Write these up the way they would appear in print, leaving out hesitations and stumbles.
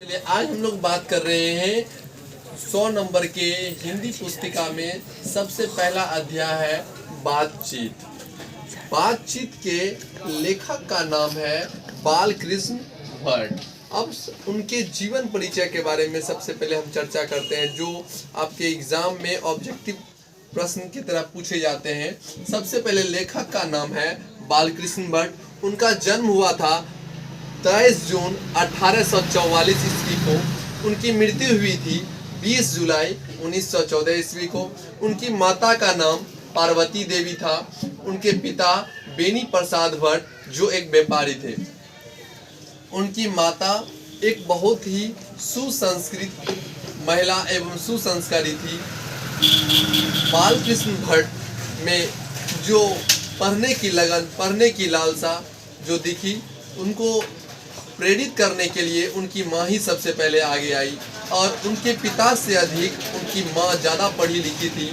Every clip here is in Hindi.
चलिए आज हम लोग बात कर रहे हैं 100 नंबर के हिंदी पुस्तिका में सबसे पहला अध्याय है बातचीत। बातचीत के लेखक का नाम है बालकृष्ण भट्ट। अब उनके जीवन परिचय के बारे में सबसे पहले हम चर्चा करते हैं, जो आपके एग्जाम में ऑब्जेक्टिव प्रश्न की तरह पूछे जाते हैं। सबसे पहले लेखक का नाम है बालकृष्ण भट्ट। उनका जन्म हुआ था 23 जून 1844 ईस्वी को। उनकी मृत्यु हुई थी 20 जुलाई 1914 ईस्वी को। उनकी माता का नाम पार्वती देवी था। उनके पिता बेनी प्रसाद भट्ट जो एक व्यापारी थे। उनकी माता एक बहुत ही सुसंस्कृत महिला एवं सुसंस्कारी थी। बालकृष्ण भट्ट में जो पढ़ने की लगन, पढ़ने की लालसा जो दिखी, उनको प्रेरित करने के लिए उनकी माँ ही सबसे पहले आगे आई और उनके पिता से अधिक उनकी माँ ज़्यादा पढ़ी लिखी थी।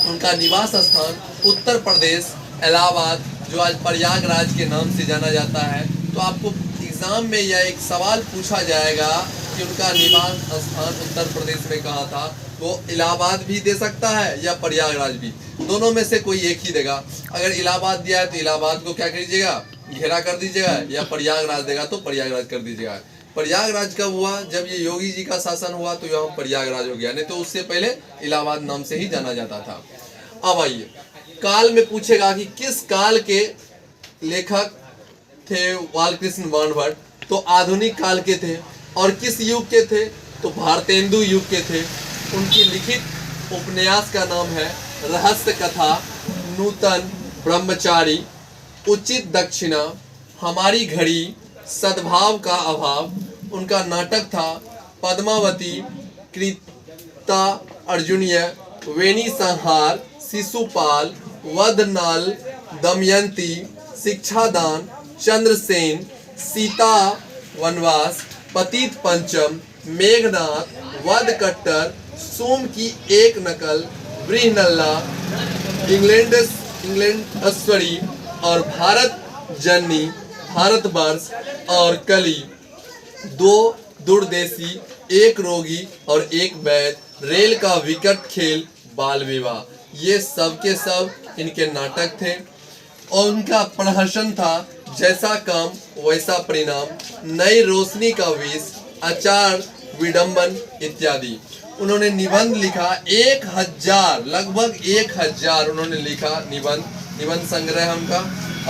उनका निवास स्थान उत्तर प्रदेश इलाहाबाद, जो आज प्रयागराज के नाम से जाना जाता है। तो आपको एग्ज़ाम में यह एक सवाल पूछा जाएगा कि उनका निवास स्थान उत्तर प्रदेश में कहाँ था। वो इलाहाबाद भी दे सकता है या प्रयागराज भी, दोनों में से कोई एक ही देगा। अगर इलाहाबाद दिया है तो इलाहाबाद को क्या करिएगा, घेरा कर दीजिएगा, या प्रयागराज देगा तो प्रयागराज कर दीजिएगा। प्रयागराज कब हुआ? जब ये योगी जी का शासन हुआ तो यहाँ प्रयागराज हो गया, नहीं तो उससे पहले इलाहाबाद नाम से ही जाना जाता था। अब आइए, काल में पूछेगा कि किस काल के लेखक थे बालकृष्ण भट्ट, तो आधुनिक काल के थे। और किस युग के थे? तो भारतेंदु युग के थे। उनकी लिखित उपन्यास का नाम है रहस्य कथा, नूतन ब्रह्मचारी, उचित दक्षिणा, हमारी घड़ी, सद्भाव का अभाव। उनका नाटक था पद्मावती, कृता अर्जुनीय, वेणी संहार, शिशुपाल, वधनल, दमयंती, शिक्षादान, चंद्रसेन, सीता वनवास, पतित पंचम, मेघनाथ, वधकट्टर, सोम की एक नकल, बृहनल्ला, इंग्लैंड ऐश्वरी और भारत जननी, भारतवर्ष और कली, दो दूरदेशी, एक रोगी और एक वैद, रेल का विकट खेल, बाल विवाह। ये सब के सब इनके नाटक थे। और उनका प्रहसन था जैसा काम वैसा परिणाम, नई रोशनी का विष, आचार विडंबन इत्यादि। उन्होंने निबंध लिखा 1000, लगभग 1000 उन्होंने लिखा निबंध संग्रह है उनका।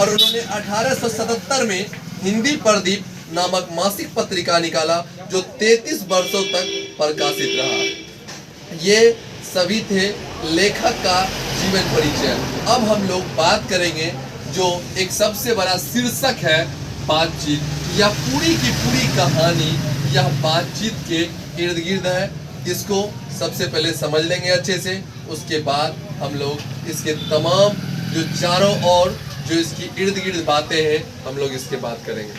और उन्होंने 1877 में हिंदी प्रदीप नामक मासिक पत्रिका निकाला, जो 33 वर्षों तक प्रकाशित रहा। ये सभी थे लेखक का जीवन परिचय। अब हम लोग बात करेंगे जो एक सबसे बड़ा शीर्षक है बातचीत। यह पूरी की पूरी कहानी यह बातचीत के इर्द गिर्द है। इसको सबसे पहले समझ लेंगे अच्छे से, उसके बाद हम लोग इसके तमाम जो चारों ओर जो इसकी इर्द गिर्द बातें हैं हम लोग इसके बात करेंगे।